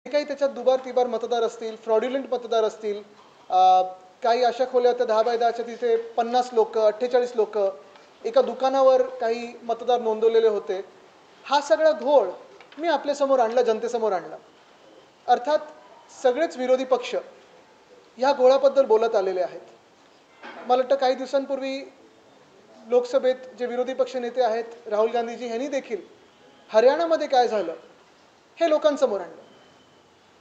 काही त्याच्यात दुबार तिबार मतदार असतील, फ्रॉड्युलंट मतदार असतील, काही अशा खोल्या होत्या 10 बाय 10च्या, तिथे 50 लोक, 48 लोक, एका दुकानावर काही मतदार नोंदवलेले होते. हा सगळा घोळ मी आपल्यासमोर आणला, जनतेसमोर आणला. अर्थात सगळेच विरोधी पक्ष ह्या घोळाबद्दल बोलत आलेले आहेत. मला वाटतं काही दिवसांपूर्वी लोकसभेत जे विरोधी पक्ष नेते आहेत राहुल गांधीजी यांनी देखील हरियाणामध्ये काय झालं हे लोकांसमोर आणलं.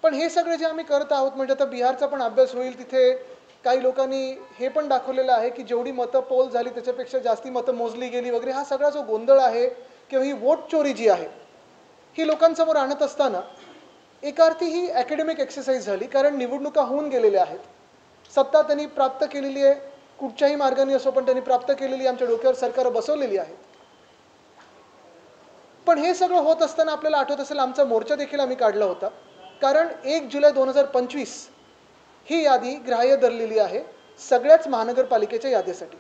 पण हे सगळे जे आम्ही करत आहोत, म्हणजे आता बिहारचा पण अभ्यास होईल, तिथे काही लोकांनी हे पण दाखवलेलं आहे की जेवढी मतं पोल झाली त्याच्यापेक्षा जास्ती मतं मोजली गेली वगैरे. हा सगळा जो गोंधळ आहे किंवा ही वोट चोरी जी आहे ही लोकांसमोर आणत असताना एका अर्थी ही अकॅडमिक एक्सरसाइज झाली, कारण निवडणुका होऊन गेलेल्या आहेत, सत्ता त्यांनी प्राप्त केलेली आहे, कुठच्याही मार्गाने असो पण त्यांनी प्राप्त केलेली, आमच्या डोक्यावर सरकार बसवलेली आहेत. पण हे सगळं होत असताना आपल्याला आठवत असेल आमचा मोर्चा देखील आम्ही काढला होता, कारण 1 जुलै 2025 ही यादी ग्राह्य धरलेली आहे सगळ्याच महानगरपालिकेच्या यादीसाठी.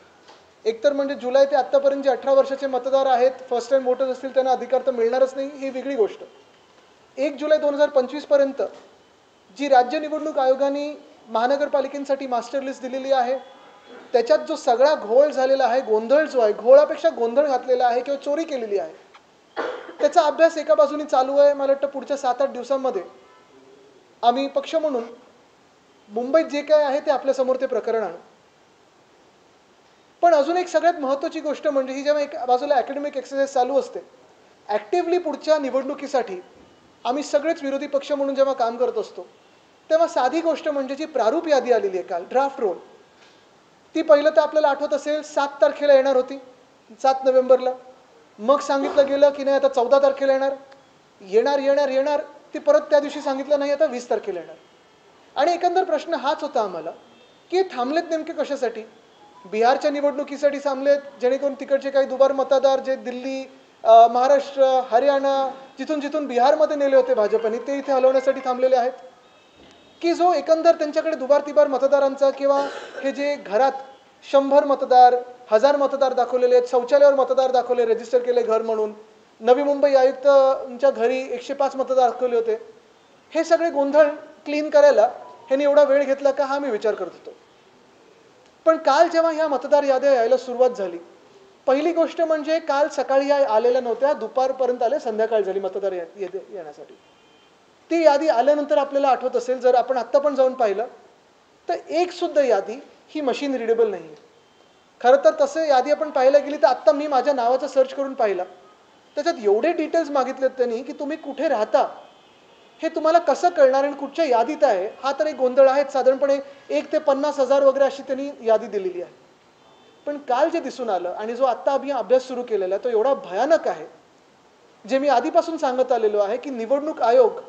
एकतर म्हणजे जुलै ते आत्तापर्यंत जे 18 वर्षाचे मतदार आहेत, फर्स्ट टाइम वोटर्स असतील, त्यांना अधिकार तर मिळणारच नाही, ही वेगळी गोष्ट. 1 जुलै 2025 पर्यंत जी राज्य निवडणूक आयोगाने महानगरपालिकेसाठी मास्टर लिस्ट दिलेली आहे, त्याच्यात जो सगळा घोळ झालेला आहे, गोंधळ जो आहे, घोळापेक्षा गोंधळ घातलेला आहे किंवा चोरी केलेली आहे, त्याचा अभ्यास एका बाजूने चालू आहे. मला वाटतं पुढच्या 7-8 दिवसांमध्ये आम्ही पक्ष म्हणून मुंबईत जे काय आहे ते आपल्यासमोर ते प्रकरण आणू. पण अजून एक सगळ्यात महत्त्वाची गोष्ट म्हणजे ही जेव्हा एक बाजूला अकॅडमिक एक्सरसाइज चालू असते, ॲक्टिव्हली पुढच्या निवडणुकीसाठी आम्ही सगळेच विरोधी पक्ष म्हणून जेव्हा काम करत असतो, तेव्हा साधी गोष्ट म्हणजे जी प्रारूप यादी आलेली आहे काल, ड्राफ्ट रोल, ती पहिलं तर आपल्याला आठवत असेल 7 तारखेला येणार होती, 7 नोव्हेंबरला. मग सांगितलं गेलं की नाही आता 14 तारखेला येणार, येणार येणार येणार, ती परत त्या दिवशी सांगितलं नाही आता 20 तारखेला येणार. आणि एकंदर प्रश्न हाच होता आम्हाला की थांबलेत नेमके कशासाठी. बिहारच्या निवडणुकीसाठी थांबलेत, जेणेकरून तिकडचे काही दुबार मतदार जे दिल्ली, महाराष्ट्र, हरियाणा, जिथून जिथून बिहारमध्ये नेले होते भाजपने, ते इथे हलवण्यासाठी थांबलेले आहेत, की जो एकंदर त्यांच्याकडे दुबार तिबार मतदारांचा किंवा हे जे घरात 100 मतदार, 1000 मतदार दाखवलेले आहेत, शौचालयावर मतदार दाखवले, रजिस्टर केले घर म्हणून, नवी मुंबई आयुक्तांच्या घरी 105 मतदार दाखवले होते, हे सगळे गोंधळ क्लीन करायला ह्यांनी एवढा वेळ घेतला का, हा मी विचार करत होतो. पण काल जेव्हा ह्या मतदार याद्या यायला सुरुवात झाली, पहिली गोष्ट म्हणजे काल सकाळी या आलेल्या नव्हत्या, दुपारपर्यंत आले, संध्याकाळ झाली मतदार येण्यासाठी. ती यादी आल्यानंतर आपल्याला आठवत असेल, जर आपण आत्ता पण जाऊन पाहिलं तर एक सुद्धा यादी ही मशीन रिडेबल नाही आहे. खरं तर तसं यादी आपण पाहायला गेली तर आत्ता मी माझ्या नावाचं सर्च करून पाहिलं, त्याच्यात एवढे डिटेल्स मागितलेत त्यांनी की तुम्ही कुठे राहता हे तुम्हाला कसं कळणार आणि कुठच्या यादीत आहे, हा तर एक गोंधळ आहे. साधारणपणे 1 ते 50,000 वगैरे अशी त्यांनी यादी दिलेली आहे. पण काल जे दिसून आलं आणि जो आत्ता आम्ही अभ्यास सुरू केलेला आहे तो एवढा भयानक आहे, जे मी आधीपासून सांगत आलेलो आहे की निवडणूक आयोग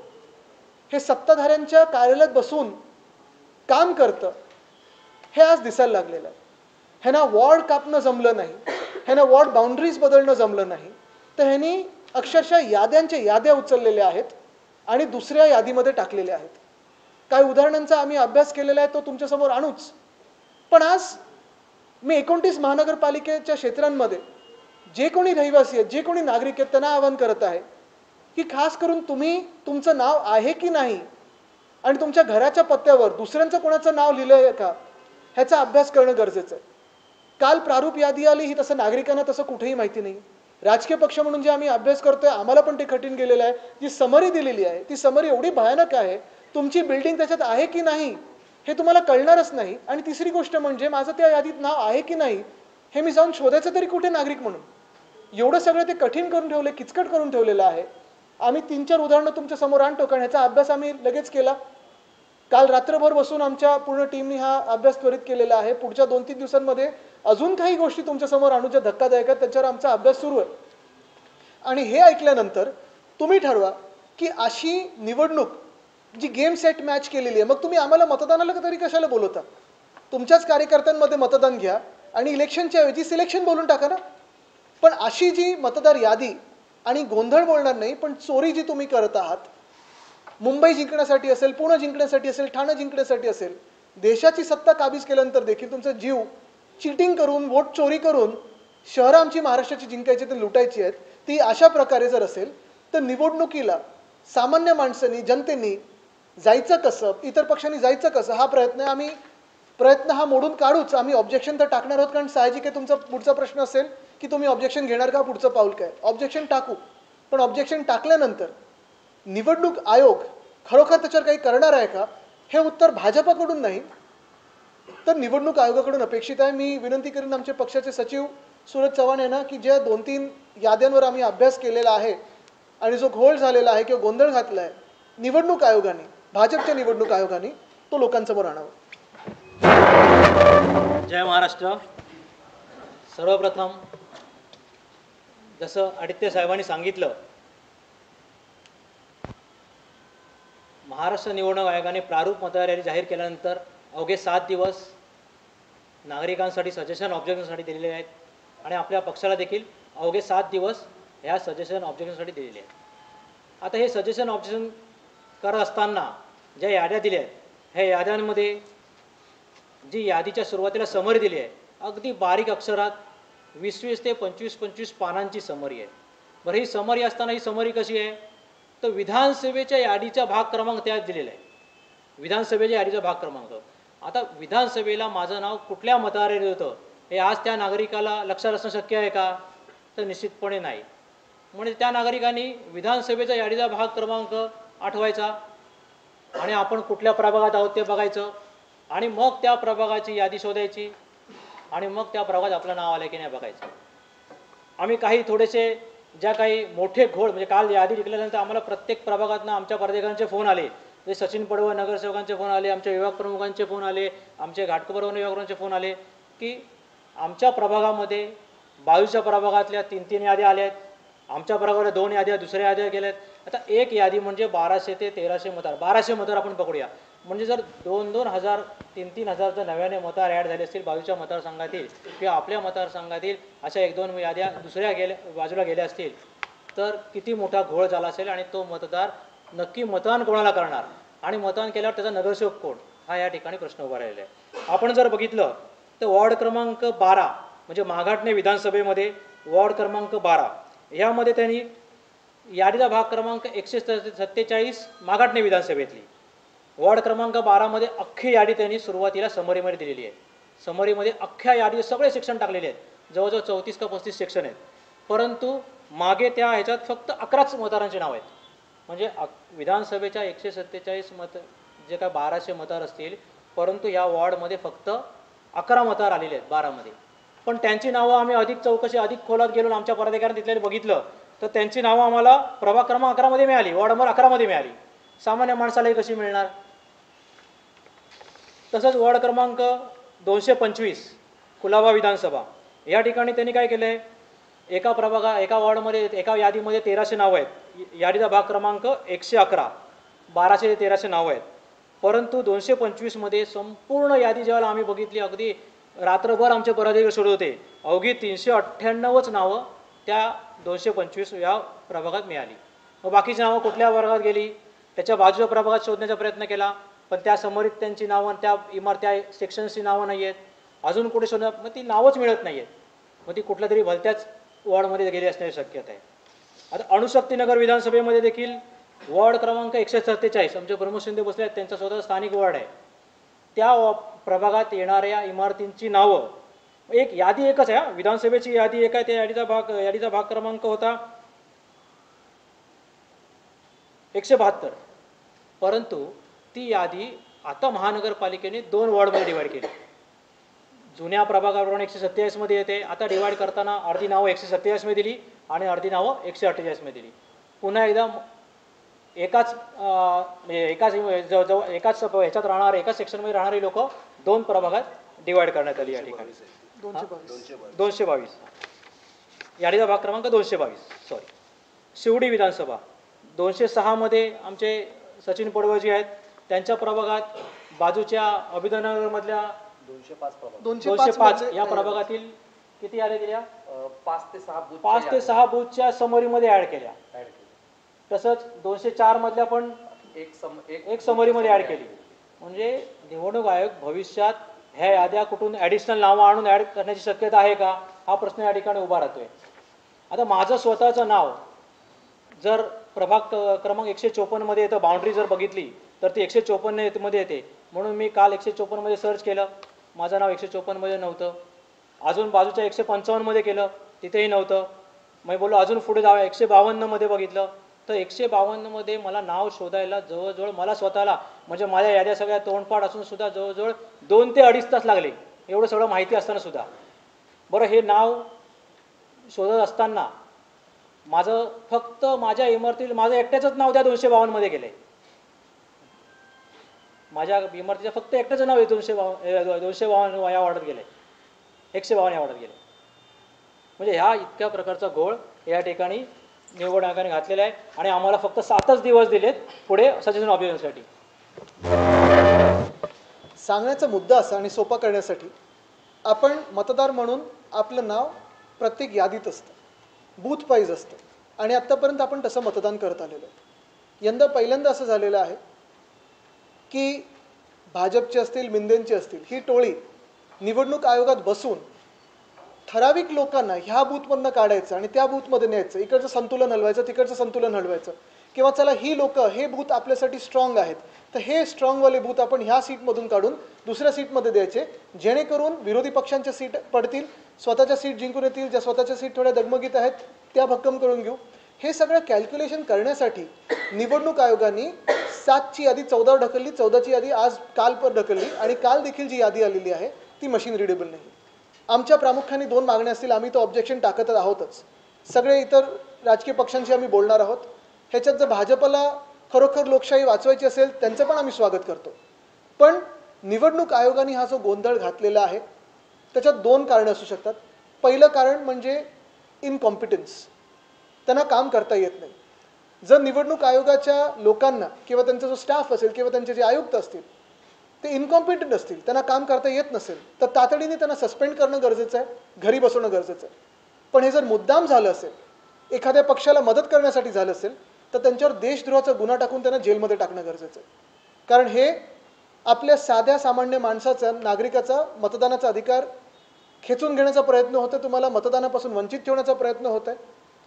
हे सत्ताधाऱ्यांच्या कार्यालयात बसून काम करतं, हे आज दिसायला लागलेलं आहे. ह्यांना वॉर्ड कापणं जमलं नाही, ह्यांना वॉर्ड बाउंड्रीज बदलणं जमलं नाही, तर ह्यांनी अक्षरशः याद्यांच्या याद्या उचललेल्या आहेत आणि दुसऱ्या यादीमध्ये टाकलेल्या आहेत. काही उदाहरणांचा आम्ही अभ्यास केलेला आहे, तो तुमच्यासमोर आणूच. पण आज मी 29 महानगरपालिकेच्या क्षेत्रांमध्ये जे कोणी रहिवासी आहेत, जे कोणी नागरिक आहेत, त्यांना आवाहन करत आहे की खास करून तुम्ही तुमचं नाव आहे की नाही आणि तुमच्या घराच्या पत्त्यावर दुसऱ्यांचं कोणाचं नाव लिहिलं आहे का ह्याचा अभ्यास करणं गरजेचं आहे. काल प्रारूप यादी आली, ही तसं नागरिकांना तसं कुठेही माहिती नाही. राजकीय पक्ष म्हणून जे आम्ही अभ्यास करतोय आम्हाला पण ते कठीण गेलेलं आहे. जी समरी दिलेली आहे ती समरी एवढी भयानक आहे, तुमची बिल्डिंग त्याच्यात आहे की नाही हे तुम्हाला कळणारच नाही. आणि तिसरी गोष्ट म्हणजे माझं त्या यादीत नाव आहे की नाही हे मी जाऊन शोधायचं तरी कुठे नागरिक म्हणून. एवढं सगळं ते कठीण करून ठेवले, किचकट करून ठेवलेलं आहे. आम्ही 3-4 उदाहरणं तुमच्या समोर आणतो, कारण ह्याचा अभ्यास आम्ही लगेच केला. काल रात्रभर बसून आमच्या पूर्ण टीमने हा अभ्यास त्वरित केलेला आहे. पुढच्या 2-3 दिवसांमध्ये अजून काही गोष्टी तुमच्यासमोर आणू ज्या धक्कादायक आहेत, त्याच्यावर आमचा अभ्यास सुरू आहे. आणि हे ऐकल्यानंतर तुम्ही ठरवा की अशी निवडणूक जी गेम सेट मॅच केलेली आहे, मग तुम्ही आम्हाला मतदानाला तरी कशाला बोलवता. तुमच्याच कार्यकर्त्यांमध्ये मतदान घ्या आणि इलेक्शनच्या ऐवजी सिलेक्शन बोलून टाका ना. पण अशी जी मतदार यादी आणि गोंधळ बोलणार नाही, पण चोरी जी तुम्ही करत आहात, मुंबई जिंकण्यासाठी असेल, पुणे जिंकण्यासाठी असेल, ठाणे जिंकण्यासाठी असेल, देशाची सत्ता काबीज केल्यानंतर देखील तुमचा जीव चीटिंग करून, वोट चोरी करून शहरं आमची महाराष्ट्राची जिंकायची ते लुटायची आहेत, ती अशा प्रकारे जर असेल तर निवडणुकीला सामान्य माणसांनी, जनतेने जायचं कसं, इतर पक्षांनी जायचं कसं, हा प्रयत्न आहे. आम्ही प्रयत्न हा मोडून काढूच. आम्ही ऑब्जेक्शन तर टाकणार आहोत, कारण साहजिक आहे तुमचा पुढचा प्रश्न असेल की तुम्ही ऑब्जेक्शन घेणार का, पुढचं पाऊल काय. ऑब्जेक्शन टाकू, पण ऑब्जेक्शन टाकल्यानंतर निवडणूक आयोग खरोखर त्याच्यावर काही करणार आहे का, हे उत्तर भाजपकडून नाही तर निवडणूक आयोगाकडून अपेक्षित आहे. मी विनंती करीन आमचे पक्षाचे सचिव सूरज चव्हाण यांना की ज्या 2-3 याद्यांवर आम्ही अभ्यास केलेला आहे आणि जो घोळ झालेला आहे किंवा गोंधळ घातला आहे, निवडणूक आयोगाने, भाजपच्या निवडणूक आयोगाने तो लोकांसमोर आणावा. जय महाराष्ट्र. सर्वप्रथम जसं आदित्य साहेबांनी सांगितलं, महाराष्ट्र निवडणूक आयोगाने प्रारूप मतदार यादी जाहीर केल्यानंतर अवघे 7 दिवस नागरिकांसाठी सजेशन ऑब्जेक्शनसाठी दिलेले आहेत आणि आपल्या पक्षाला देखील अवघे 7 दिवस ह्या सजेशन ऑब्जेक्शनसाठी दिलेले आहेत. आता हे सजेशन ऑब्जेक्शन करत असताना ज्या याद्या दिल्या आहेत, ह्या याद्यांमध्ये जी यादीच्या सुरुवातीला समरी दिली आहे, अगदी बारीक अक्षरात 20-20 ते 25-25 पानांची समरी आहे. बरं, ही समरी असताना ही समरी कशी आहे, तर विधानसभेच्या यादीचा भाग क्रमांक त्यात दिलेला आहे. विधानसभेच्या यादीचा भाग क्रमांक. आता विधानसभेला माझं नाव कुठल्या मतदार यादीत होतं हे आज त्या नागरिकाला लक्षात असणं शक्य आहे का, तर निश्चितपणे नाही. म्हणजे त्या नागरिकांनी विधानसभेचा यादीचा भाग क्रमांक आठवायचा आणि आपण कुठल्या प्रभागात आहोत ते बघायचं आणि मग त्या प्रभागाची यादी शोधायची आणि मग त्या प्रभागात आपलं नाव आलं की नाही बघायचं. आम्ही काही थोडेसे ज्या काही मोठे घोळ, म्हणजे काल यादी निघाल्यानंतर आम्हाला प्रत्येक प्रभागातनं आमच्या पदाधिकाऱ्यांचे फोन आले, ते सचिन पडवळ नगरसेवकांचे फोन आले, आमच्या विभाग प्रमुखांचे फोन आले, आमचे घाटकोपर विभागांचे फोन आले की आमच्या प्रभागामध्ये 22च्या प्रभागातल्या 3-3 याद्या आल्या आहेत, आमच्या प्रभागाला 2 याद्या दुसऱ्या याद्या गेल्या आहेत. आता एक यादी म्हणजे 1200 ते 1300 मतदार, 1200 मतदार आपण पकडूया. म्हणजे जर 2-2 हजार 3-3 हजार जर नव्याने मतदार ॲड झाले असतील 22च्या मतदारसंघातील किंवा आपल्या मतदारसंघातील, अशा 1-2 याद्या दुसऱ्या बाजूला गेल्या असतील तर किती मोठा घोळ झाला असेल आणि तो मतदार नक्की मतदान कोणाला करणार आणि मतदान केल्यावर त्याचा नगरसेवक कोण, हा या ठिकाणी प्रश्न उभा राहिलेला आहे. आपण जर बघितलं तर वॉर्ड क्रमांक 12 म्हणजे माघाटणे विधानसभेमध्ये वॉर्ड क्रमांक 12 ह्यामध्ये त्यांनी यादीचा भाग क्रमांक 147 माघाटणे विधानसभेतली वॉर्ड क्रमांक 12 मध्ये अख्खी यादी त्यांनी सुरुवातीला समरीमध्ये दिलेली आहे. समरीमध्ये अख्ख्या यादी सगळे सेक्शन टाकलेले आहेत, जवळजवळ 34 का 35 सेक्शन आहेत. परंतु मागे त्या ह्याच्यात फक्त 11च मतदारांचे नाव आहेत. म्हणजे विधानसभेच्या 147 जे काय 1200 मतदार असतील, परंतु या वॉर्डमध्ये फक्त 11 मतदार आलेले आहेत 12मध्ये. पण त्यांची नावं आम्ही अधिक चौकशी अधिक खोलात गेलो, आमच्या पदाधिकाऱ्यांनी तिथले बघितलं तर त्यांची नावं आम्हाला प्रभाग क्रमांक 11 मध्ये मिळाली, वॉर्ड नंबर 11 मध्ये मिळाली. सामान्य माणसालाही कशी मिळणार. तसंच वॉर्ड क्रमांक 225 कुलाबा विधानसभा या ठिकाणी त्यांनी काय केलं आहे, एका वॉर्डमध्ये एका यादीमध्ये 1300 नावं आहेत, यादीचा भाग क्रमांक 111, 1200 ते 1300 नावं आहेत. परंतु 225 मध्ये संपूर्ण यादी जेव्हा आम्ही बघितली, अगदी रात्रभर आमचे पदाधिकारी शोधत होते, अवघी 398च नावं त्या 225 या प्रभागात मिळाली. मग बाकीची नावं कुठल्या वर्गात गेली, त्याच्या बाजूच्या प्रभागात शोधण्याचा प्रयत्न केला, पण त्या समोरीत त्यांची नावं, त्या इमारत्या सेक्शन्सची नावं नाही आहेत. अजून कुठे शोधणार, मग ती नावच मिळत नाही आहेत. मग ती कुठल्या तरी भलत्याच वॉर्डमध्ये गेली असण्याची शक्यता आहे. आता अणुशक्तीनगर विधानसभेमध्ये देखील वॉर्ड क्रमांक 147 आमचे प्रमोद शिंदे बसले आहेत, त्यांचा स्वतः स्थानिक वॉर्ड आहे. त्या प्रभागात येणाऱ्या इमारतींची नावं, एक यादी एकच आहे, विधानसभेची यादी एक आहे, त्या यादीचा भाग क्रमांक होता 172. परंतु ती यादी आता महानगरपालिकेने 2 वॉर्डमध्ये डिवाईड केली. जुन्या प्रभागाप्रमाणे 147 मध्ये येते, आता डिवाईड करताना अर्धी नावं 147 मध्ये दिली आणि अर्धी नावं 148 मध्ये दिली. पुन्हा एकदा एकाच ह्याच्यात राहणार, एकाच सेक्शनमध्ये राहणारी लोक 2 प्रभागात डिवाईड करण्यात आली. या ठिकाणी 222 यादीचा भाग क्रमांक 222. शिवडी विधानसभा 206 मध्ये आमचे सचिन पडवळजी आहेत, त्यांच्या प्रभागात बाजूच्या अभिनवनगरमधल्या 205 या प्रभागातील किती याद्या दिल्या, 5 ते 6 बूथच्या समरीमध्ये ऍड केल्या. तसंच 204 मधल्या पण एक समरीमध्ये ऍड केली. म्हणजे निवडणूक आयोग भविष्यात ह्या याद्या कुठून ॲडिशनल नावं आणून ऍड करण्याची शक्यता आहे का, हा प्रश्न या ठिकाणी उभा राहतोय. आता माझं स्वतःचं नाव जर प्रभाग क्रमांक 154 मध्ये येतं, बाउंड्री जर बघितली तर ती 154 मध्ये येते. म्हणून मी काल 154मध्ये सर्च केलं, माझं नाव 154मध्ये नव्हतं. अजून बाजूच्या 155मध्ये केलं, तिथेही नव्हतं. मग बोललो अजून पुढे जाऊया, 152मध्ये बघितलं, तर 152मध्ये मला नाव शोधायला जवळजवळ मला स्वतःला म्हणजे माझ्या याद्या सगळ्या तोंडपाठ असून सुद्धा जवळजवळ 2 ते 2.5 तास लागले, एवढं सगळं माहिती असताना सुद्धा. बरं, हे नाव शोधत असताना माझं फक्त माझ्या इमारतीत माझं एकट्याचंच नाव त्या 252मध्ये गेलं आहे. माझ्या इमारतीचं फक्त एकट्याचं नाव 252 या वाढत गेलं आहे, 152 या वाढत गेलं. म्हणजे ह्या इतक्या प्रकारचा घोळ या ठिकाणी निवड आयोगाने घातलेला आहे आणि आम्हाला फक्त 7च दिवस दिलेत पुढे सजेशन ऑब्जेक्शनसाठी. सांगण्याचा मुद्दा असा आणि सोपा करण्यासाठी आपण मतदार म्हणून आपलं नाव प्रत्येक यादीत असतं, बूथ वाईज असतं आणि आत्तापर्यंत आपण तसं मतदान करत आलेलो आहे. यंदा पहिल्यांदा असं झालेलं आहे की भाजपचे असतील, मिंदेंचे असतील, ही टोळी निवडणूक आयोगात बसून ठराविक लोकांना ह्या बूथमधनं काढायचं आणि त्या बूथमध्ये न्यायचं, इकडचं संतुलन हलवायचं, तिकडचं संतुलन हलवायचं, किंवा चला ही लोकं हे बूथ आपल्यासाठी स्ट्रॉंग आहेत तर हे स्ट्रॉंगवाले बूथ आपण ह्या सीटमधून काढून दुसऱ्या सीटमध्ये द्यायचे, जेणेकरून विरोधी पक्षांच्या सीट पडतील, स्वतःच्या सीट जिंकून येतील, ज्या स्वतःच्या सीट थोड्या दगमगीत आहेत त्या भक्कम करून घेऊ. हे सगळं कॅल्क्युलेशन करण्यासाठी निवडणूक आयोगाने 7ची यादी 14वर ढकलली, 14ची यादी आज काल पर ढकलली आणि काल देखील जी यादी आलेली आहे ती मशीन रिडेबल नाही. आमच्या प्रामुख्याने 2 मागण्या असतील, आम्ही तो ऑब्जेक्शन टाकत आहोतच. सगळे इतर राजकीय पक्षांशी आम्ही बोलणार आहोत. ह्याच्यात जर भाजपला खरोखर लोकशाही वाचवायची असेल त्यांचं पण आम्ही स्वागत करतो. पण निवडणूक आयोगाने हा जो गोंधळ घातलेला आहे त्याच्यात 2 कारणं असू शकतात. पहिलं कारण म्हणजे इनकॉम्पिटन्स, त्यांना काम करता येत नाही. जर निवडणूक आयोगाच्या लोकांना किंवा त्यांचा जो स्टाफ असेल किंवा त्यांचे जे आयुक्त असतील ते इनकॉम्पिटंट असतील, त्यांना काम करता येत नसेल तर तातडीने त्यांना सस्पेंड करणं गरजेचं आहे, घरी बसवणं गरजेचं आहे. पण हे जर मुद्दाम झालं असेल, एखाद्या पक्षाला मदत करण्यासाठी झालं असेल तर त्यांच्यावर देशद्रोहाचा गुन्हा टाकून त्यांना जेलमध्ये टाकणं गरजेचं आहे. कारण हे आपल्या साध्या सामान्य माणसाचा, नागरिकाचा मतदानाचा अधिकार खेचून घेण्याचा प्रयत्न होतो, तुम्हाला मतदानापासून वंचित ठेवण्याचा प्रयत्न होत आहे.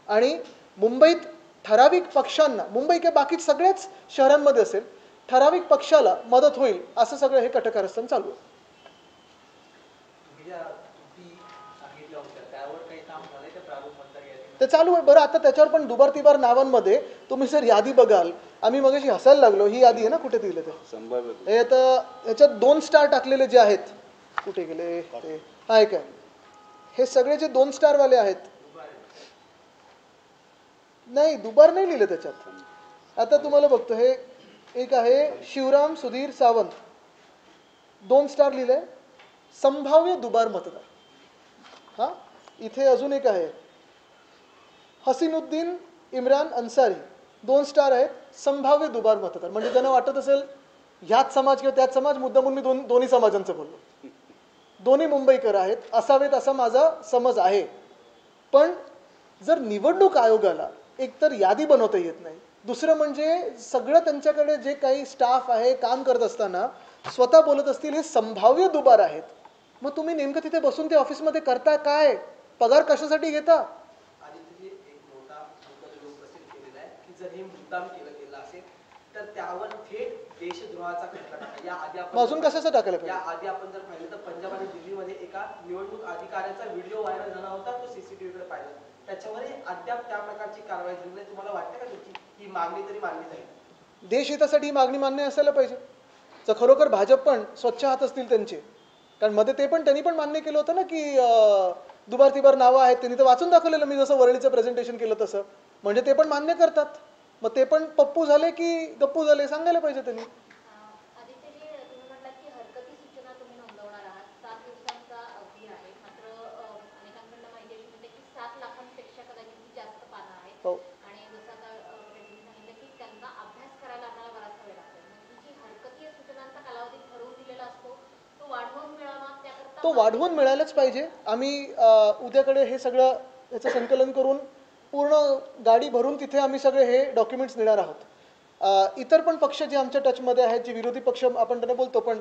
आणि मुंबईत ठराविक पक्षांना, मुंबई किंवा बाकी सगळ्याच शहरांमध्ये असेल, ठराविक पक्षाला मदत होईल असं सगळं हे कटकारस्थान चालू आहे. ते चालू आहे. बरं, आता त्याच्यावर पण दुबार तिबार नावांमध्ये तुम्ही जर यादी बघाल, आम्ही मगाशी हसायला लागलो, ही यादी आहे ना, कुठे दिलं ते, हे आता ह्याच्यात 2 स्टार टाकलेले जे आहेत, कुठे गेले ते, हा एक आहे, हे सगळे जे 2 स्टारवाले आहेत, नाही दुबार नाही लिहिलं त्याच्यात. आता तुम्हाला बघतो, हे एक आहे शिवराम सुधीर सावंत, 2 स्टार लिहिले, संभाव्य दुबार मतदार. हा, इथे अजून एक आहे हसीनुद्दीन इम्रान अन्सारी, 2 स्टार आहेत, संभाव्य दुबार मतदार. म्हणजे त्यांना वाटत असेल ह्याच समाज किंवा त्याच समाज, मुद्दामून मी दोन्ही समाजांचं बोललो, दोन्ही मुंबईकर आहेत असावेत असा माझा समज आहे. पण जर निवडणूक आयोगाला एकतर यादी बनवता येत नाही, दुसरं म्हणजे सगळं त्यांच्याकडे जे काही स्टाफ आहे काम करत असताना स्वतः बोलत असतील हे संभाव्य दुबार आहेत, मग तुम्ही नेमकं तिथे बसून ते ऑफिसमध्ये करता काय, पगार कशासाठी घेता? जर हे मुद्दाम केलं असेल तर त्यावर थेट देशद्रोहाचा खटला टाका. या आधी आपण अजून कशाचा टाकायला या पाहिजे? आधी आपण जर पाहिलं तर पंजाब आणि दिल्लीमध्ये एका निवडणूक अधिकाऱ्याचा व्हिडिओ व्हायरल झाला होता, तो सीसीटीव्हीकडे पाहिला, त्याच्यावरही अद्याप त्या प्रकारची कारवाई झाली नाही. तुम्हाला वाटतं का त्याची ही मागणी तरी मानली जाईल? देशहितासाठी ही मागणी मान्य असायला पाहिजे. जर खरोखर भाजप पण स्वच्छ हात असतील त्यांचे, कारण मध्ये ते पण त्यांनी पण मान्य केलं होतं ना की दुबार तिबार नावं आहेत, त्यांनी तर वाचून दाखवलेलं, मी जसं वरळीचं प्रेझेंटेशन केलं तसं. म्हणजे ते पण मान्य करतात. मग ते पण पप्पू झाले की गप्पू झाले सांगायला पाहिजे त्यांनी. आदित्यजी, तुम्ही म्हटलात की हरकती सूचना तुम्ही नोंदवणार आहात. 7 दिवसांचा अवधी आहे, मात्र अनेकांकडून माहिती अशी मिळते की 7 लाखांपेक्षा कदाचित जास्त पानं आहेत. हो. आणि जसं आता रेड्डींनी सांगितलं की त्यांना अभ्यास करायला आम्हाला बराचसा वेळ लागतो. ही जी हरकती सूचनांचा कालावधी ठरवून दिलेला असतो तो वाढवून मिळावा, त्याकरता तो वाढवून मिळायलाच पाहिजे. आम्ही उद्याकडे हे सगळं याचं संकलन करून पूर्ण गाडी भरून तिथे आम्ही सगळे हे डॉक्युमेंट्स देणार आहोत. इतर पण पक्ष जे आमच्या टचमध्ये आहेत, जे विरोधी पक्ष आपण त्यांना बोलतो, पण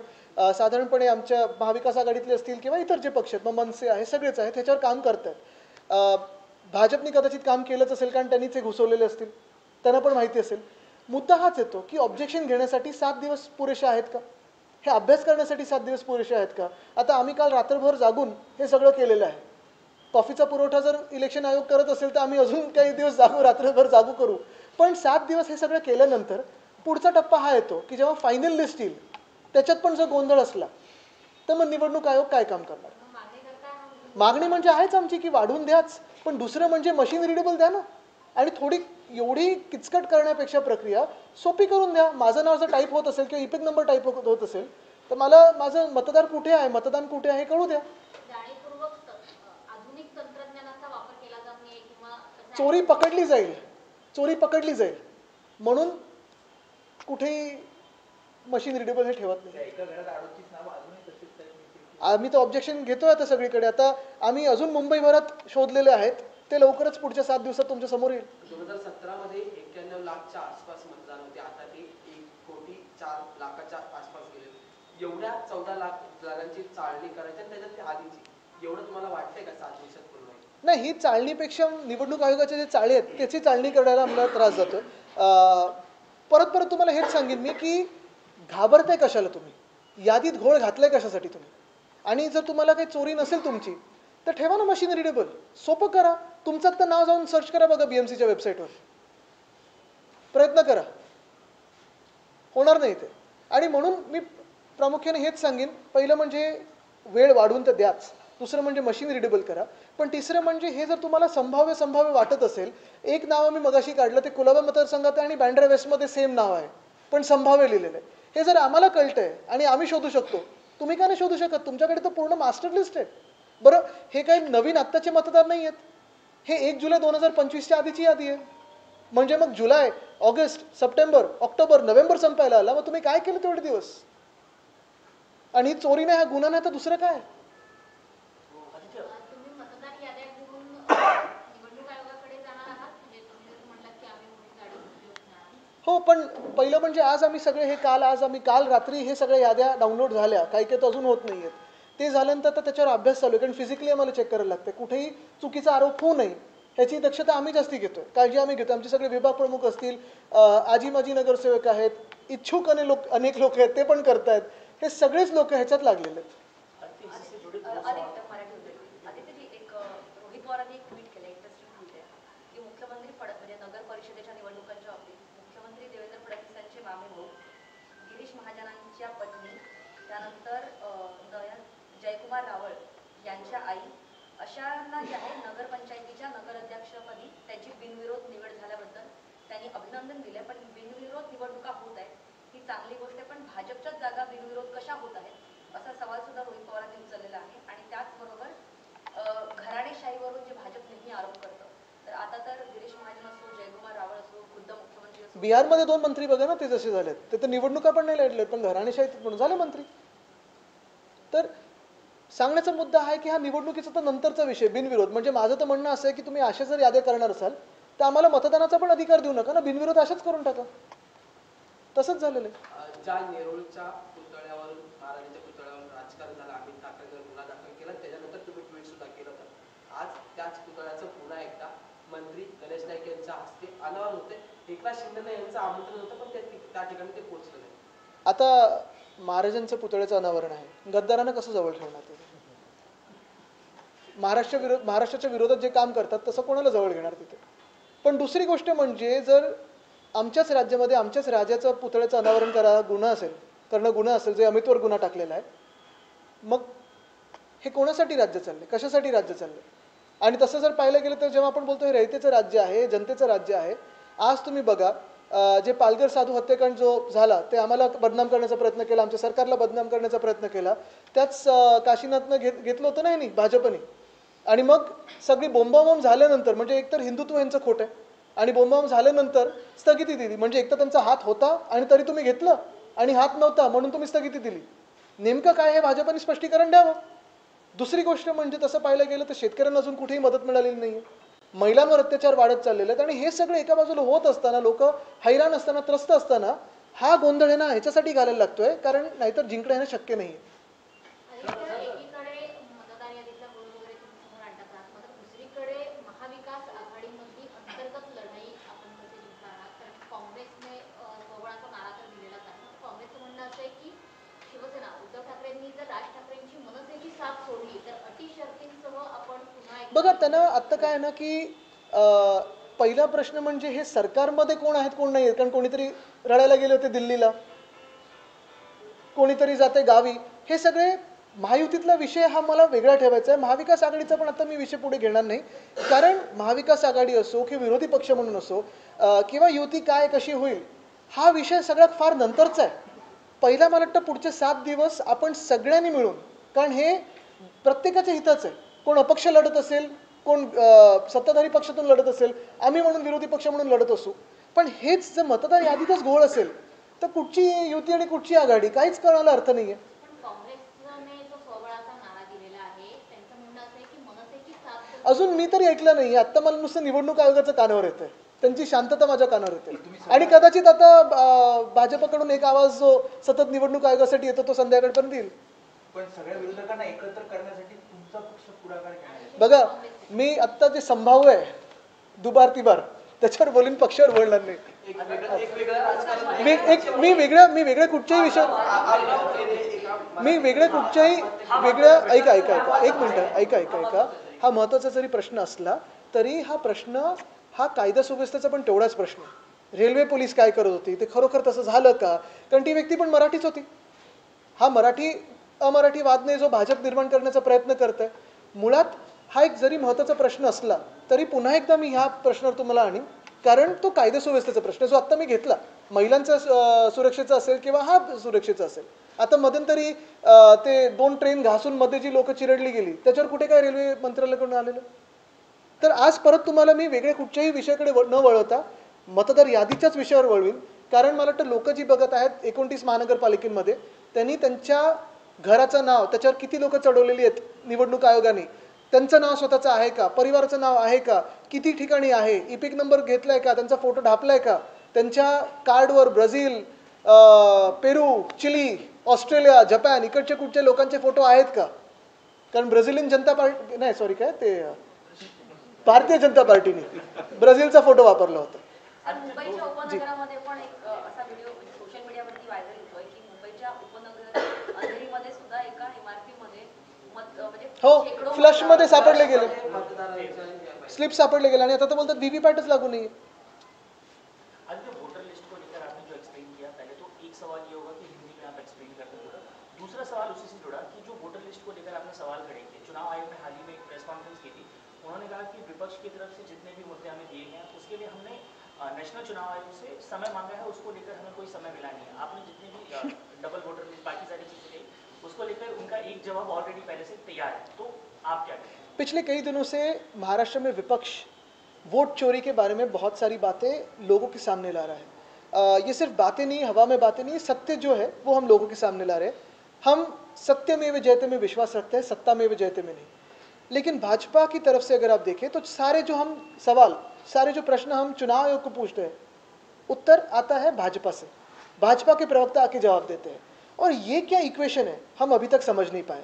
साधारणपणे आमच्या महाविकास आघाडीतले असतील किंवा इतर जे पक्ष आहेत, मग मनसे आहे, सगळेच आहेत, ह्याच्यावर काम करत आहेत. भाजपने कदाचित काम केलंच असेल कारण त्यांनीच हे घुसवलेले असतील, त्यांना पण माहिती असेल. मुद्दा हाच येतो की ऑब्जेक्शन घेण्यासाठी 7 दिवस पुरेसे आहेत का? हे अभ्यास करण्यासाठी 7 दिवस पुरेसे आहेत का? आता आम्ही काल रात्रभर जागून हे सगळं केलेलं आहे. कॉफीचा पुरवठा जर इलेक्शन आयोग करत असेल तर आम्ही अजून काही दिवस रात्रभर जागू करू. पण 7 दिवस हे सगळं केल्यानंतर पुढचा टप्पा हा येतो की जेव्हा फायनल लिस्ट येईल त्याच्यात पण जर गोंधळ असला तर मग निवडणूक आयोग काय काम करणार? मागणी म्हणजे आहेच आमची की वाढवून द्याच, पण दुसरं म्हणजे मशीन रिडेबल द्या ना. आणि थोडी एवढी किचकट करण्यापेक्षा प्रक्रिया सोपी करून द्या. माझं नाव जर टाईप होत असेल किंवा इपिक नंबर टाईप होत असेल तर मला माझं मतदार कुठे आहे, मतदान कुठे आहे कळू द्या. जाणीवपूर्वक आधुनिक तंत्रज्ञानाचा वापर केला जात नाही किंवा चोरी पकडली जाईल, चोरी पकडली जाईल म्हणून कुठेही मशीन रिडेबल हे ठेवत नाही. एका घरात 38 नावं अजूनही तशीच आहेत. आम्ही तर ऑब्जेक्शन घेतोय आता सगळीकडे. आता आम्ही अजून मुंबईभरात शोधलेले आहेत, ते लवकरच पुढच्या 7 दिवसात तुमच्या समोर येईल. 2017 मध्ये 91 लाखच्या आसपास मतदान होते, आता ते 1,04,00,000च्या आसपास गेले. एवढ्या 14 लाख जागांची चाळणी करायची आणि त्याच्यात ते आधीची, एवढं तुम्हाला वाटतंय का 7 दिवसात पूर्ण होईल? नाही, ही चाळणीपेक्षा निवडणूक आयोगाचे जे चाळे आहेत त्याची चाळणी करायला आम्हाला त्रास जातो. परत परत तुम्हाला हेच सांगेन मी की घाबरताय कशाला तुम्ही, यादीत घोळ घातलाय कशासाठी तुम्ही. आणि जर तुम्हाला काही चोरी नसेल तुमची तर ठेवा ना मशीन रिडेबल, सोपं करा. तुमचं तर नाव जाऊन सर्च करा बघा BMCच्या वेबसाईटवर, प्रयत्न करा, होणार नाही ते. आणि म्हणून मी प्रामुख्याने हेच सांगेन, पहिलं म्हणजे वेळ वाढवून तर द्याच, दुसरं म्हणजे मशीन रिडेबल करा. पण तिसरं म्हणजे हे जर तुम्हाला संभाव्य वाटत असेल, एक नाव मी मगाशी काढलं ते कुलाबा मतदारसंघात आहे आणि बँड्रा वेस्टमध्ये सेम नाव आहे पण संभाव्य लिहिलेलं आहे. हे जर आम्हाला कळतंय आणि आम्ही शोधू शकतो, तुम्ही का नाही शोधू शकत? तुमच्याकडे तर पूर्ण मास्टर लिस्ट आहे. बरं, हे काही नवीन आत्ताचे मतदार नाही आहेत, हे 1 जुलै 2025च्या आधीची यादी आहे. म्हणजे मग जुलै, ऑगस्ट, सप्टेंबर, ऑक्टोबर, नोव्हेंबर संपायला आला, मग तुम्ही काय केलं तेवढे दिवस? आणि ही चोरी नाही, हा गुन्हा नाही तर दुसरं काय? तुम्ही मतदार याद्या घेऊन निवडणूक आयोगाकडे जाणार आहात, म्हणजे तुम्ही जसं म्हटलात की आम्ही मोठी गाडी घेऊन जाणार. हो, पण पहिलं म्हणजे आज आम्ही सगळे हे काल रात्री हे सगळ्या याद्या डाउनलोड झाल्या, काही काही तर अजून होत नाही आहेत. ते झाल्यानंतर तर त्याच्यावर अभ्यास चालू आहे, कारण फिजिकली आम्हाला चेक करायला लागते, कुठेही चुकीचा आरोप होऊ नये ह्याची दक्षता आम्ही जास्ती घेतोय, काळजी आम्ही घेतो. आमचे सगळे विभाग प्रमुख असतील, आजी माजी नगरसेवक आहेत, इच्छुक अनेक लोक आहेत, ते पण करतायत. हे सगळेच लोक ह्याच्यात लागलेले आहेत. आदित्यजी, एक रोहित पवारांनी एक ट्विट केलं, इंटरेस्टिंग ट्विट आहे की मुख्यमंत्री म्हणजे नगर परिषदेच्या निवडणुकांच्या बाबतीत मुख्यमंत्री देवेंद्र फडणवीसांचे मामेभाऊ, गिरीश महाजनांच्या पत्नी, त्यानंतर जयकुमार रावळ यांच्या आई अशांना जे आहे नगरपंचायतीच्या नगराध्यक्षपदी त्यांची बिनविरोध निवड झाल्याबद्दल त्यांनी अभिनंदन दिले. पण बिनविरोध निवडणुका होत आहेत ही चांगली गोष्ट आहे, पण भाजपच्याच जागा बिनविरोध कशा होत आहेत असा सवाल सुद्धा रोहित पवारांनी उचललेला आहे. आणि त्याचबरोबर घराणेशाहीवरून जे भाजप नेहमी आरोप करतं, तर आता तर गिरीश महाजन असो, जयकुमार रावळ असो, खुद्द मुख्यमंत्री असो, बिहारमध्ये 2 मंत्री बघा ना, ते जसे झालेत, ते तर निवडणुका पण नाही लढलेत, पण घराणेशाहीत म्हणून झाले मंत्री. तर सांगण्याचा मुद्दा आहे की हा निवडणुकीचा तर नंतरचा विषय, बिनविरोध. म्हणजे माझं तर म्हणणं असं आहे की तुम्ही अशा जर याद्या करणार असाल तर आम्हाला मतदानाचा पण अधिकार देऊ नका ना, बिनविरोध अशाच करून टाका. तसंच झालेलं आहे. ज्या नेरूळच्या पुतळ्यावरून, महाराजांच्या पुतळ्यावरून राजकारण झालं, अमित ठाकरेंवर गुन्हा दाखल केला, त्याच्यानंतर तुम्ही ट्विट सुद्धा केलं होतं. आज त्याच पुतळ्याचं पुन्हा एकदा मंत्री गणेश नाईक यांच्या हस्ते अनावरण होते. एकनाथ शिंदे यांचं आमंत्रण होतं, पण त्या ठिकाणी ते पोहोचलं नाही. आता महाराजांचं पुतळ्याचं अनावरण आहे, गद्दारांना कसं जवळ ठेवणार? ते महाराष्ट्राच्या विरोधात जे काम करतात तसं कोणाला जवळ घेणार तिथे? पण दुसरी गोष्ट म्हणजे जर आमच्याच राज्यामध्ये आमच्याच राजाचं पुतळ्याचं अनावरण करणं गुन्हा असेल, जे अमितवर गुन्हा टाकलेला आहे, मग हे कोणासाठी राज्य चालले, कशासाठी राज्य चालले? आणि तसं जर पाहिलं गेलं तर जेव्हा आपण बोलतो हे रयतेचं राज्य आहे, जनतेचं राज्य आहे, आज तुम्ही बघा जे पालघर साधू हत्याकांड जो झाला ते आम्हाला बदनाम करण्याचा प्रयत्न केला, आमच्या सरकारला बदनाम करण्याचा प्रयत्न केला, त्याच काशीनाथनं घेतलं होतं नाही भाजपने. आणि मग सगळी बोंबाबोंब झाल्यानंतर, म्हणजे एकतर हिंदुत्व यांचं खोटं आहे आणि बोंबाबोंब झाल्यानंतर स्थगिती दिली. म्हणजे एकतर त्यांचा हात होता आणि तरी तुम्ही घेतलं, आणि हात नव्हता म्हणून तुम्ही स्थगिती दिली. नेमकं काय हे भाजपने स्पष्टीकरण द्यावं. दुसरी गोष्ट म्हणजे तसं पाहायला गेलं तर शेतकऱ्यांना अजून कुठेही मदत मिळालेली नाही आहे, महिलांवर अत्याचार वाढत चाललेले आहेत. आणि हे सगळं एका बाजूला होत असताना, लोक हैराण असताना, त्रस्त असताना, हा गोंधळ आहे ना ह्याच्यासाठी घालायला लागतोय, कारण नाहीतर जिंकणं येणं शक्य नाही आहे. एकीकडे मतदार यादीतला गोळ वगैरे तुम्ही समोर आणतात आहात, मात्र दुसरीकडे महाविकास आघाडीमधली अंतर्गत लढाई आपण कशी जिंकणार आहात? कारण काँग्रेसने आहे की शिवसेना उद्धव ठाकरेंनी जर राज ठाकरेंची मनसेची साथ सोडली तर अटी शर्तींसह आपण पुन्हा एकदा बघा त्यांना आत्ता काय आहे ना की पहिला प्रश्न म्हणजे हे सरकारमध्ये कोण आहेत कोण नाही आहेत, कारण कोणीतरी रडायला गेले होते दिल्लीला, कोणीतरी जाते गावी. हे सगळे महायुतीतला विषय हा मला वेगळा ठेवायचा आहे. महाविकास आघाडीचा पण आता मी विषय पुढे घेणार नाही, कारण महाविकास आघाडी असो किंवा विरोधी पक्ष म्हणून असो किंवा युती काय कशी होईल हा विषय सगळ्यात फार नंतरचा आहे. पहिला मला वाटतं पुढचे 7 दिवस आपण सगळ्यांनी मिळून, कारण हे प्रत्येकाच्या हिताचं आहे. कोण अपक्ष लढत असेल, कोण सत्ताधारी पक्षातून लढत असेल, आम्ही म्हणून विरोधी पक्ष म्हणून लढत असू, पण हेच जर मतदार यादीतच घोळ असेल तर कुठची युती आणि कुठची आघाडी काहीच करण्याला अर्थ नाही आहे. पण काँग्रेसने जो स्वबळाचा नारा दिलेला आहे त्यांचं म्हणणं असं आहे की मनसेची साथ अजून मी तरी ऐकलं नाही. आता मला नुसतं निवडणूक आयोगाचं कानावर येतंय, त्यांची शांतता माझ्या कानावर येते. आणि कदाचित आता भाजपकडून एक आवाज जो सतत निवडणूक आयोगासाठी येतो तो संध्याकाळपर्यंत येईल. पण सगळ्या विरोधकांना एकत्र करण्यासाठी तुमचा पक्ष पुढाकार घेणार आहे. बघा मी आत्ता जे संभाव्य आहे दुबार तिबार त्याच्यावर बोलून पक्षावर बोलणार नाही. एक वेगळं राजकारण मी वेगळ्या कुठच्याही विषयावर मी वेगळ्या कुठच्याही वेगळ्या ऐका एक मिनिट ऐका हा महत्त्वाचा जरी प्रश्न असला तरी हा प्रश्न हा कायदा सुव्यवस्थेचा पण तेवढाच प्रश्न आहे. रेल्वे पोलीस काय करत होती ते खरोखर तसं झालं का, कारण ती व्यक्ती पण मराठीच होती. हा मराठी अमराठी वादने जो भाजप निर्माण करण्याचा प्रयत्न करत आहे, मुळात हा एक जरी महत्त्वाचा प्रश्न असला तरी पुन्हा एकदा मी ह्या प्रश्नावर तुम्हाला आणीन, कारण तो कायदा सुव्यवस्थेचा प्रश्न जो आत्ता मी घेतला महिलांचा सुरक्षेचा असेल किंवा हा सुरक्षेचा असेल. आता मध्यंतरी ते 2 ट्रेन घासून मध्ये जी लोक चिरडली गेली त्याच्यावर कुठे काय रेल्वे मंत्रालयाकडून आलेलं. तर आज परत तुम्हाला मी वेगळ्या कुठच्याही विषयाकडे न वळवता मतदार यादीच्याच विषयावर वळवीन, कारण मला वाटतं लोक जी बघत आहेत 29 महानगरपालिकेमध्ये त्यांनी त्यांच्या घराचं नाव त्याच्यावर किती लोक चढवलेली आहेत निवडणूक आयोगाने, त्यांचं नाव स्वतःचं आहे का, परिवाराचं नाव आहे का, किती ठिकाणी आहे, इपिक नंबर घेतलाय का, त्यांचा फोटो ढापलाय का, त्यांच्या कार्डवर ब्राझील, पेरू, चिली, ऑस्ट्रेलिया, जपान इकडच्या कुठच्या लोकांचे फोटो आहेत का, कारण ब्राझिलियन जनता पार्टी नाही सॉरी काय ते भारतीय जनता पार्टीने ब्राझीलचा फोटो वापरला होता. सर, मुंबईच्या उपनगरामध्ये पण एक असा व्हिडिओ सोशल मीडियावरती व्हायरल होतोय की मुंबईच्या उपनगर अंधेरीमध्ये सुद्धा एका इमारतीमध्ये म्हणजे हो शेकडो फ्लशमध्ये सापडले गेले, मतदारांच्या स्लिप सापडले गेले आणि आता तर बोलतात व्हीव्हीपॅटच लागू नहीं है. आज जो वोटर लिस्ट को लेकर आपने जो एक्सप्लेन किया, पहले तो एक सवाल ये होगा कि हिंदी में आप एक्सप्लेन करते होगा. दूसरा सवाल उसी से जुड़ा कि जो वोटर लिस्ट को लेकर आपने सवाल खड़े किए, चुनाव आयोग ने हाल ही में एक प्रेस कॉन्फ्रेंस की थी, उन्होंने कहा कि विपक्ष की तरफ से जितने भी मुद्दे हमें दिए गए उसके लिए हमने नेशनल चुनाव आयोग से समय मांगा है, उसको लेकर हमें कोई समय मिला नहीं है. आपने जितने भी डबल वोटर लिस्ट बाकी सारी चीजें कही उसको लेकर उनका एक जवाब ऑलरेडी पहले से तैयार है, तो आप क्या कहें? पिछले कई दिनों से महाराष्ट्र में विपक्ष वोट चोरी के बारे में बहुत सारी बातें लोगों के सामने ला रहा है. ये सिर्फ बातें नहीं, हवा में बातें नहीं, सत्य जो है वो हम लोगों के सामने ला रहे हैं. हम सत्यमेव जयते में विश्वास रखते हैं, सत्तामेव जयते में नहीं. लेकिन भाजपा की तरफ से अगर आप देखें तो सारे जो हम सवाल, सारे जो प्रश्न हम चुनाव आयोग को पूछते हैं उत्तर आता है भाजपा से. भाजपा के प्रवक्ता आके जवाब देते हैं. और ये क्या इक्वेशन है हम अभी तक समझ नहीं पाए.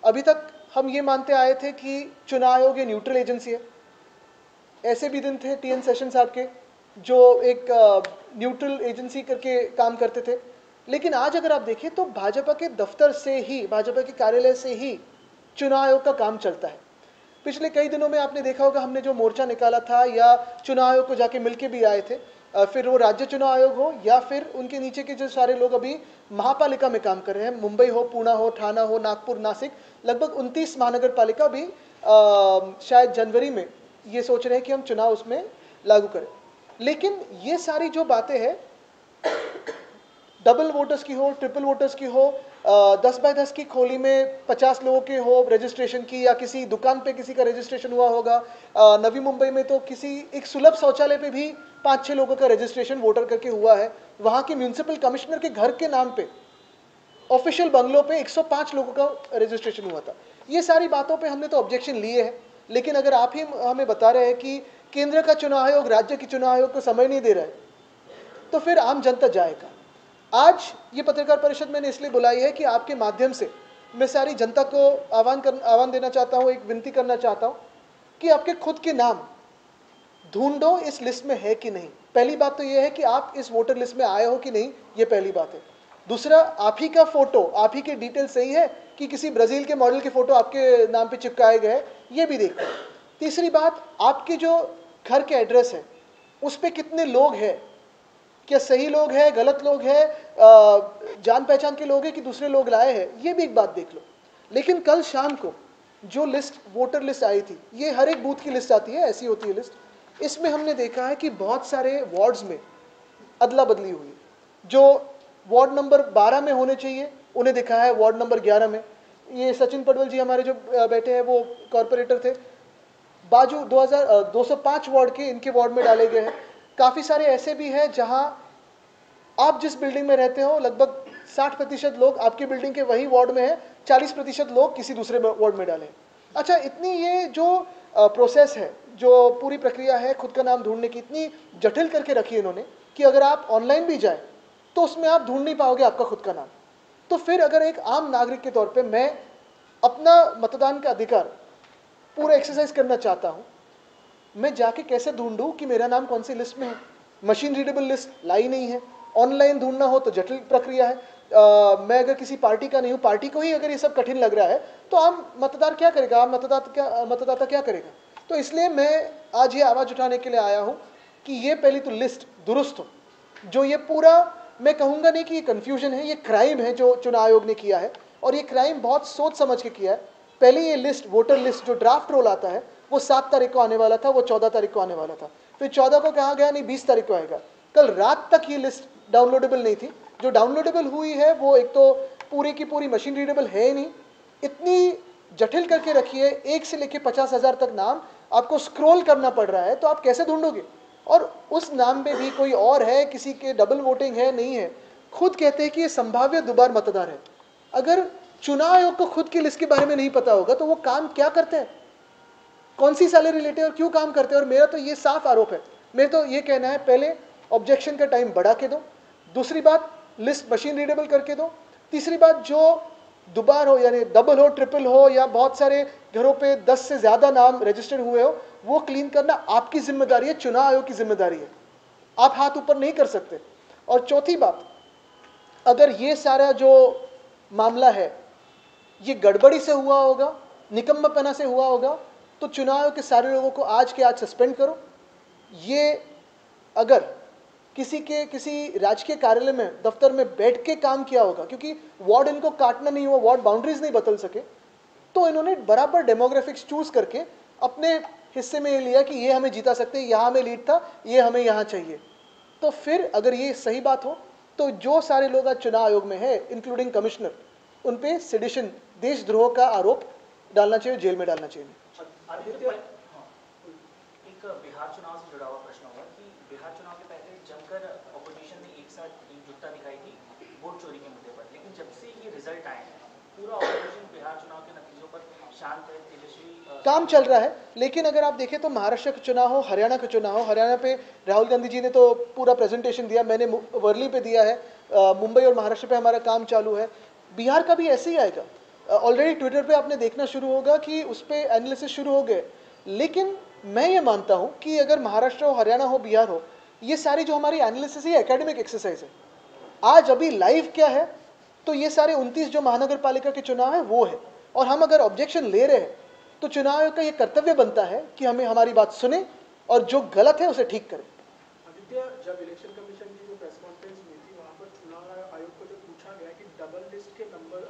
अभी तक हम ये मानते आए थे कि चुनाव आयोग ये न्यूट्रल एजेंसी है. ऐसे भी दिन थे TN सेशन साहब के जो एक न्यूट्रल एजेंसी करके काम करते थे. लेकिन आज अगर आप देखें तो भाजपा के दफ्तर से ही, भाजपा के कार्यालय से ही चुनाव आयोग का काम चलता है. पिछले कई दिनों में आपने देखा होगा हमने जो मोर्चा निकाला था या चुनाव आयोग को जाके मिलके भी आए थे, फिर वो राज्य चुनाव आयोग हो या फिर उनके नीचे के जो सारे लोग अभी महापालिका में काम कर रहे हैं, मुंबई हो, पुणे हो, ठाणा हो, नागपुर, नासिक, लगभग 29 महानगर पालिका भी शायद जनवरी में ये सोच रहे हैं कि हम चुनाव उसमें लागू करें. लेकिन ये सारी जो बातें हैं डबल वोटर्स की हो, ट्रिपल वोटर्स की हो, 10 बाय 10 की खोली में 50 लोगों के हो रजिस्ट्रेशन की, या किसी दुकान पे किसी का रजिस्ट्रेशन हुआ होगा, नवी मुंबई में तो किसी एक सुलभ शौचालय पे भी 5-6 लोगों का रजिस्ट्रेशन वोटर करके हुआ है. वहाँ के म्यूनिसिपल कमिश्नर के घर के नाम पे ऑफिशियल बंगलों पे 105 लोगों का रजिस्ट्रेशन हुआ था. ये सारी बातों पे हमने तो ऑब्जेक्शन लिए हैं. लेकिन अगर आप ही हमें बता रहे हैं कि केंद्र का चुनाव आयोग राज्य की चुनाव आयोग को समय नहीं दे रहा है, तो फिर आम जनता जाएगा. आज ये पत्रकार परिषद मैंने इसलिए बुलाई है कि आपके माध्यम से मैं सारी जनता को आह्वान देना चाहता हूँ, एक विनती करना चाहता हूँ कि आपके खुद के नाम ढूंढो इस लिस्ट में है कि नहीं. पहली बात तो ये है कि आप इस वोटर लिस्ट में आए हो कि नहीं, ये पहली बात है. दूसरा, आप ही का फोटो, आप ही के डिटेल सही है कि किसी ब्राज़ील के मॉडल के फोटो आपके नाम पे चिपकाए गए, ये भी देखो। तीसरी बात, आपके जो घर के एड्रेस है उस पे कितने लोग हैं, क्या सही लोग हैं, गलत लोग हैं, जान पहचान के लोग हैं कि दूसरे लोग लाए हैं, ये भी एक बात देख लो। लेकिन कल शाम को जो लिस्ट, वोटर लिस्ट आई थी, ये हर एक बूथ की लिस्ट आती है, ऐसी होती है लिस्ट। इसमें हमने देखा है कि बहुत सारे वार्ड्स में अदला बदली हुई। जो वार्ड नंबर 12 में होने चाहिए उन्हें दिखा है वार्ड नंबर 11 में। ये सचिन पडवल जी हमारे जो बैठे हैं वो कॉरपोरेटर थे, बाजू 205 वार्ड के इनके वार्ड में डाले गए हैं। काफ़ी सारे ऐसे भी हैं जहां आप जिस बिल्डिंग में रहते हो लगभग 60% लोग आपकी बिल्डिंग के वही वार्ड में हैं, 40% लोग किसी दूसरे वार्ड में डाले। अच्छा, इतनी ये जो प्रोसेस है, जो पूरी प्रक्रिया है खुद का नाम ढूंढने की, इतनी जटिल करके रखी है इन्होंने कि अगर आप ऑनलाइन भी जाएं तो उसमें आप ढूंढ नहीं पाओगे आपका खुद का नाम। तो फिर अगर एक आम नागरिक के तौर पे मैं अपना मतदान का अधिकार पूरा एक्सरसाइज करना चाहता हूँ, मैं जाके कैसे ढूंढूं कि मेरा नाम कौन सी लिस्ट में है? मशीन रीडेबल लिस्ट लाई नहीं है, ऑनलाइन ढूंढना हो तो जटिल प्रक्रिया है। मैं अगर किसी पार्टी का नहीं हूँ, पार्टी को ही अगर ये सब कठिन लग रहा है तो आम मतदार क्या करेगा, आम मतदाता क्या करेगा? तो इसलिए मैं आज ये आवाज़ उठाने के लिए आया हूँ कि ये पहली तो लिस्ट दुरुस्त हो। जो ये पूरा, मैं कहूँगा नहीं कि ये कन्फ्यूजन है, ये क्राइम है जो चुनाव आयोग ने किया है, और ये क्राइम बहुत सोच समझ के किया है। पहले ये लिस्ट, वोटर लिस्ट जो ड्राफ्ट रोल आता है वो 7 तारीख को आने वाला था, वो 14 तारीख को आने वाला था, फिर 14 को कहा गया नहीं 20 तारीख को आएगा। कल रात तक ये लिस्ट डाउनलोडेबल नहीं थी। जो डाउनलोडेबल हुई है वो एक तो पूरी की पूरी मशीन रीडेबल है ही नहीं, इतनी जटिल करके रखी है, 1 से लेकर 50,000 तक नाम आपको स्क्रॉल करना पड़ रहा है, तो आप कैसे ढूंढोगे? और उस नाम पे भी कोई और है, किसी के डबल वोटिंग है, नहीं है। खुद कहते हैं कि ये संभाव्य दोबार मतदार है। अगर चुनाव आयोग को खुद की लिस्ट के बारे में नहीं पता होगा तो वो काम क्या करते हैं, कौन सी सैलरी लेते हैं और क्यों काम करते हैं? और मेरा तो ये साफ आरोप है, मेरा तो ये कहना है, पहले ऑब्जेक्शन का टाइम बढ़ा के दो, दूसरी बात लिस्ट मशीन रीडेबल करके दो, तीसरी बात जो दोबार हो यानी डबल हो, ट्रिपल हो, या बहुत सारे घरों पे 10 से ज़्यादा नाम रजिस्टर्ड हुए हो, वो क्लीन करना आपकी जिम्मेदारी है, चुनाव आयोग की जिम्मेदारी है, आप हाथ ऊपर नहीं कर सकते। और चौथी बात, अगर ये सारा जो मामला है ये गड़बड़ी से हुआ होगा, निकम्मापना से हुआ होगा, तो चुनाव आयोग के सारे लोगों को आज के आज सस्पेंड करो। ये अगर किसी राजकीय कार्यालय में, दफ्तर में बैठ के काम किया होगा, क्योंकि वार्ड इनको काटना नहीं हुआ, वार्ड बाउंड्रीज नहीं बदल सके, तो इन्होंने बराबर डेमोग्राफिक्स चूज करके अपने हिस्से में ये लिया कि ये हमें जीता सकते हैं, यहाँ हमें लीड था, ये हमें यहाँ चाहिए। तो फिर अगर ये सही बात हो तो जो सारे लोग आज चुनाव आयोग में है, इंक्लूडिंग कमिश्नर, उन पे सेडिशन, देशद्रोह का आरोप डालना चाहिए, जेल में डालना चाहिए। एक बिहार चुनाव से जुड़ा हुआ प्रश्न होगा कि बिहार चुनाव के पहले जमकर ऑपोजिशन ने एक साथ एकजुटता दिखाई थी वोट चोरी के मुद्दे पर, लेकिन जब से ये रिजल्ट आए हैं पूरा ऑपोजिशन बिहार चुनाव के नतीजों पर शांत है, तेजस्वी काम चल रहा है। लेकिन अगर आप देखें तो महाराष्ट्र का चुनाव हो, हरियाणा का चुनाव हो, हरियाणा पे राहुल गांधी जी ने तो पूरा प्रेजेंटेशन दिया, मैंने वर्ली पे दिया है, मुंबई और महाराष्ट्र पे हमारा काम चालू है। बिहार का भी ऐसे ही आएगा। ऑलरेडी ट्विटर पे आपने देखना शुरू होगा कि उस पर एनालिसिस शुरू हो गए। लेकिन मैं ये मानता हूँ कि अगर महाराष्ट्र हो, हरियाणा हो, बिहार हो, ये सारी जो हमारी एनालिसिस है एकेडमिक एक्सरसाइज है। आज अभी लाइव क्या है, तो ये सारे 29 जो महानगर पालिका के चुनाव है वो है, और हम अगर ऑब्जेक्शन ले रहे हैं तो चुनाव आयोग का ये कर्तव्य बनता है कि हमें हमारी बात सुने और जो गलत है उसे ठीक करें। आदित्य, जब इलेक्शन कमीशन की जो प्रेस कॉन्फ्रेंस हुई थी वहाँ पर चुनाव आयोग को जो पूछा गया कि डबल लिस्ट के नंबर,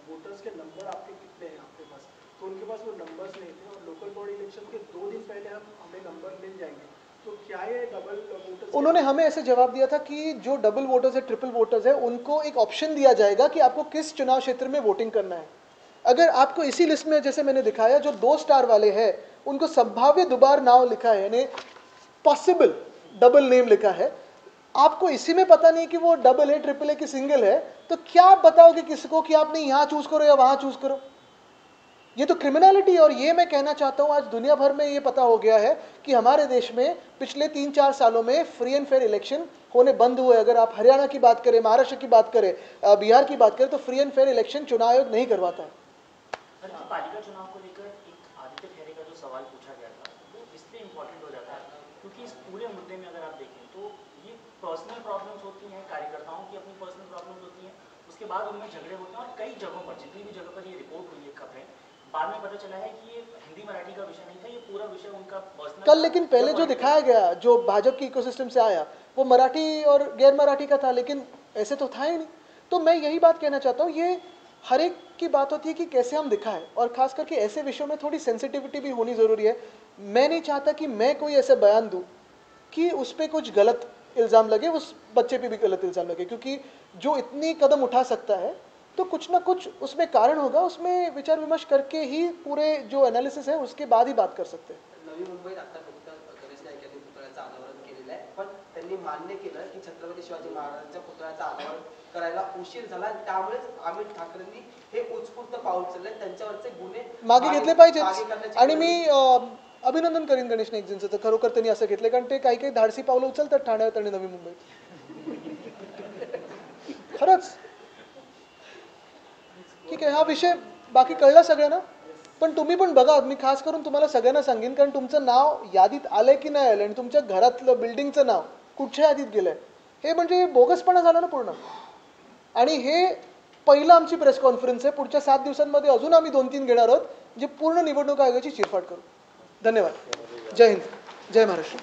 वोटर्स के नंबर आपके कितने हैं आपके पास, तो उनके पास वो नंबर्स नहीं थे, और लोकल बॉडी इलेक्शन के 2 दिन पहले हमें नंबर मिल जाएंगे, तो क्या ये डबल वोटर्स? उन्होंने हमें ऐसे जवाब दिया था कि जो डबल वोटर्स है, ट्रिपल वोटर्स है, उनको एक ऑप्शन दिया जाएगा कि आपको किस चुनाव क्षेत्र में वोटिंग करना है। अगर आपको इसी लिस्ट में जैसे मैंने दिखाया जो 2 स्टार वाले हैं उनको संभाव्य दोबार नाम लिखा है, यानी पॉसिबल डबल नेम लिखा है, आपको इसी में पता नहीं कि वो डबल है, ट्रिपल है कि सिंगल है, तो क्या आप बताओगे किसी को कि आपने यहाँ चूज करो या वहां चूज करो? ये तो क्रिमिनलिटी। और ये मैं कहना चाहता हूँ आज दुनिया भर में ये पता हो गया है कि हमारे देश में पिछले 3-4 सालों में फ्री एंड फेयर इलेक्शन होने बंद हुए। अगर आप हरियाणा की बात करें, महाराष्ट्र की बात करें, बिहार की बात करें, तो फ्री एंड फेयर इलेक्शन चुनाव आयोग नहीं करवाता है। पालिका चुनाव को लेकर एक आदित्य खैरे का जो सवाल पूछा गया था वो इसलिए इम्पोर्टेंट हो जाता है क्योंकि इस पूरे मुद्दे में अगर आप देखें तो ये पर्सनल प्रॉब्लम्स होती हैं, कार्यकर्ताओं की अपनी पर्सनल प्रॉब्लम्स होती हैं, उसके बाद उनमें झगड़े होते हैं और कई जगहों पर, जितनी भी जगह पर ये रिपोर्ट हुई है खबरें, बाद में पता चला है कि ये हिंदी मराठी का विषय नहीं था, ये पूरा विषय उनका पर्सनल। कल लेकिन पहले जो दिखाया गया, जो भाजपा की इकोसिस्टम से आया, वो मराठी और गैर मराठी का था, लेकिन ऐसे तो था ही नहीं। तो मैं यही बात कहना चाहता हूँ, ये हर एक की बात होती है कि कैसे हम दिखाएं, और खास करके ऐसे विषयों में थोड़ी सेंसिटिविटी भी होनी ज़रूरी है। मैं नहीं चाहता कि मैं कोई ऐसे बयान दूं कि उस पर कुछ गलत इल्ज़ाम लगे, उस बच्चे पे भी गलत इल्ज़ाम लगे, क्योंकि जो इतनी कदम उठा सकता है तो कुछ ना कुछ उसमें कारण होगा, उसमें विचार विमर्श करके ही पूरे जो एनालिसिस है उसके बाद ही बात कर सकते हैं। नवी मुंबईत आता नुकतं गणेश नाईक यांनी पुतळ्याचं अनावरण केलेलं आहे, पण त्यांनी मान्य केलं की छत्रपती शिवाजी महाराजांच्या पुतळ्याचं अनावरण करायला उशीर झाला, त्यामुळेच अमित ठाकरेंनी हे उत्स्फूर्त पाऊल उचलले, त्यांच्यावरचे गुन्हे मागे घेतले पाहिजेत। आणि मी अभिनंदन करीन गणेश नाईकजींचं, तर खरोखर त्यांनी असं घेतलं, कारण ते काही काही धाडसी पावलं उचलतात ठाण्यात आणि नवी मुंबईत, खरंच। ठीक आहे, हा विषय बाकी कळला सगळ्यांना, पण तुम्ही पण बघा, मी खास करून तुम्हाला सगळ्यांना सांगेन, कारण तुमचं नाव यादीत आलंय की नाही आलं आणि तुमच्या घरातलं बिल्डिंगचं नाव कुठच्या यादीत गेलंय, हे म्हणजे बोगसपणा झाला ना पूर्ण। आणि हे पहिलं आमची प्रेस कॉन्फरन्स आहे, पुढच्या 7 दिवसांमध्ये अजून आम्ही 2-3 घेणार आहोत, जे पूर्ण निवडणूक आयोगाची चिरफाड करू। धन्यवाद, जय हिंद, जय महाराष्ट्र।